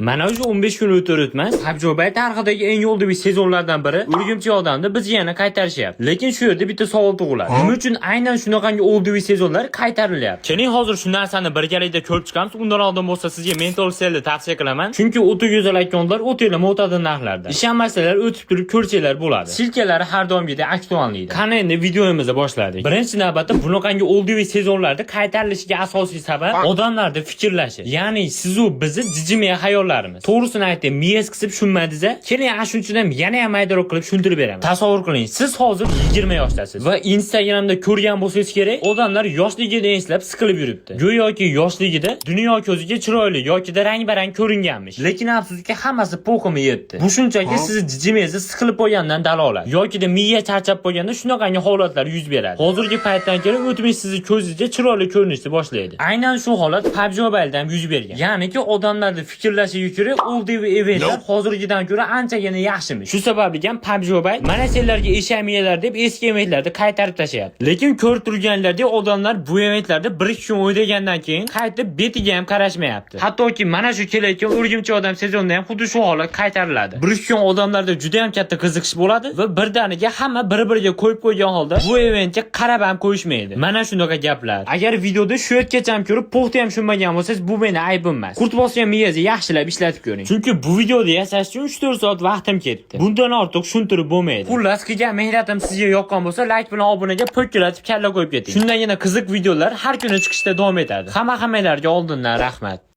Mana o'sha 15 kun o'tib-o'tmas PUBG Mobile tarixidagi eng yo'ldiviy sezonlardan biri Urgimchi odamni biz yana qaytarishyapti. Lekin shu yerda bitta savol tug'iladi. Nima uchun aynan shunaqangi oldiviy sezonlar qaytarilyapti? Keling hozir shu narsani birgalikda ko'rib chiqamiz. Undan oldin bo'lsa sizga Mental Cell'ni tavsiya qilaman. Chunki o'ta go'zal akonlar o'ta mo'tadil narxlarda. Ishonmasalar o'tib turib ko'rsanglar bo'ladi. Silkalari har doimgidek aktuallikda. Qani endi videomizni boshladik. Birinchi navbatda bunaqangi oldiviy sezonlarda qaytarilishiga asosiy sabab odamlarda fikrlashi. Ya'ni siz u bizni jijimay xayollarimiz. To'g'risini aytdim, miyaz qisib tushunmadingiz-a? Keling ashunchadan yana ham maydaroq qilib tushuntirib beraman. Tasavvur qiling, siz hozir 20 yoshdasiz va Instagramda ko'rgan bo'lsangiz kerak, odamlar yoshligidan eslab siqilib yuribdi. Go'yoki yoshligida dunyo ko'ziga chiroyli yoki da rang-barang ko'ringanmish. Lekin afsuski hammasi po'qimi yetdi. Bu shunchaki sizni jijimangizni siqilib qo'ygandan dalolat. Yoki da miya charchab qo'yganda shunaqangi holatlar yuz beradi. Hozirgi paytdan keyin o'tmish sizni ko'zingizga chiroyli ko'rinishni boshlaydi. Aynan shu holat PUBG Mobile'da ham yuz bergan. Ya'niki odamlarning fikrlashiga ko'ra oldiviy eventlar hozirgidan ko'ra anchagina yaxshimish. Shu sababli ham PUBG Mobile mana senlarga ishlamaylar deb eski eventlarni qaytarib tashlayapti. Lekin ko'rib turganlaridek odamlar bu eventlarda 1-2 kun o'ynagandan keyin qaytib betiga ham qarashmayapti. Hattoki mana shu kelayotgan Urgimchi odam sezonida ham xuddi shu holat qaytariladi. 1-2 kun odamlarda juda ham katta qiziqish bo'ladi va birdaniga hamma bir-biriga qo'yib qo'ygan holda bu eventga qarab ham qo'yishmaydi. Mana shunaqa gaplar. Agar videoda shu yergacha ham ko'rib puxta ham tushunmagan bo'lsangiz, bu meni aybim emas. Kurt bosgan miyazni yaxshilab ishlatib ko'ring. Chunki bu videoni yasash uchun 3-4 soat vaqtim ketdi. Bundan ortiq tushuntirib bo'lmaydi. Xullas, qilgan mehnatim sizga yoqqan bo'lsa, like bilan obunaga po'kkiratib kalla qo'yib keting. Shundagina qiziq videolar har kuni chiqishda davom etadi. Hammalarga oldindan rahmat.